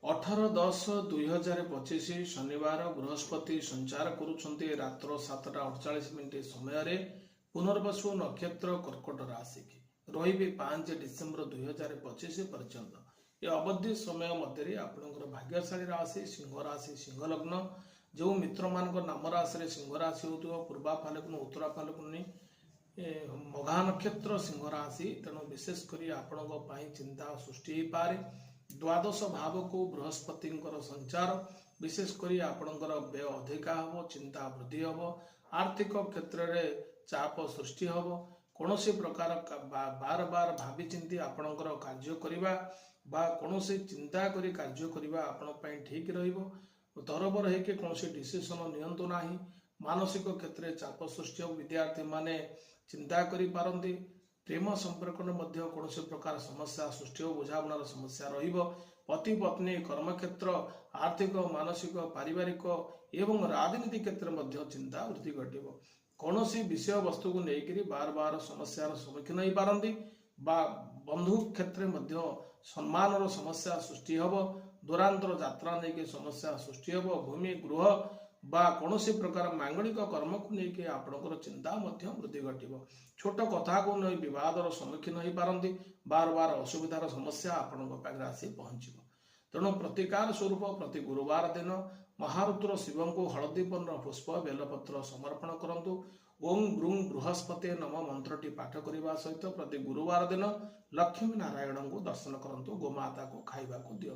18-10-2025 शनिवार बृहस्पति संचार करुछंती रात्र 7:48 समय पुनर्वसु नक्षत्र कर्कट राशि की रही 5 डिसेम्बर 2025 पर्यंत ये अवधि समय मध्य आपंकर भाग्यशाली राशि सिंह राशि सिंह लग्न जो मित्र मान नाम राशि सिंह राशि हो पूर्वा फाल्गुन उत्तरा फाल्गुनी मघा नक्षत्र सिंह राशि तेणु विशेषकर आपण चिंता सृष्टि हो पारे। द्वादश भाव को बृहस्पति संचार विशेषकर आपणकर व्यय अधिका हम चिंता वृद्धि हम आर्थिक क्षेत्र में चाप सृष्टि हम कौन प्रकार बार बार भावी चिंती आपणकर कार्य करने कौन चिंता करी कार्य करने आपण ठीक तरबर है कौन डिसीजन नियंतु ना मानसिक क्षेत्र में चाप सृष्टि विद्यार्थी माने चिंता करि पारंती प्रेम संपर्क में कौन प्रकार समस्या सृष्टि हो बुझावणार समस्या रहिबो पति पत्नी कर्मक्षेत्र आर्थिक मानसिक पारिवारिक एवं राजनीति क्षेत्र में चिंता वृद्धि घटिबो कौन विषय वस्तु को लेकर बार बार समस्यार सम्मुखीन हो पारंती बंधु क्षेत्र में सम्मान समस्या सृष्टि हम दूरांतर यात्रा नहीं समस्या सृष्टि हम भूमि गृह बा कौन प्रकार मांगलिक कर्म को लेकिन आपणकर चिंता वृद्धि घटिबो छोट कथा को नहीं विवादर सम्मुखीन हो पारंती बार बार असुविधार समस्या आपण पाखे आसी पहुंचब तेणु प्रतिकार स्वरूप प्रति गुरुवार दिन महारुद्र शिव को हलदीपन्न पुष्प बेलपत्र समर्पण करंतु ओं ब्रूं बृहस्पति नम मंत्रटी पाठ करने सहित प्रति गुरुवार दिन लक्ष्मी नारायण को दर्शन करंतु गोमाता को खाइबा को दियो।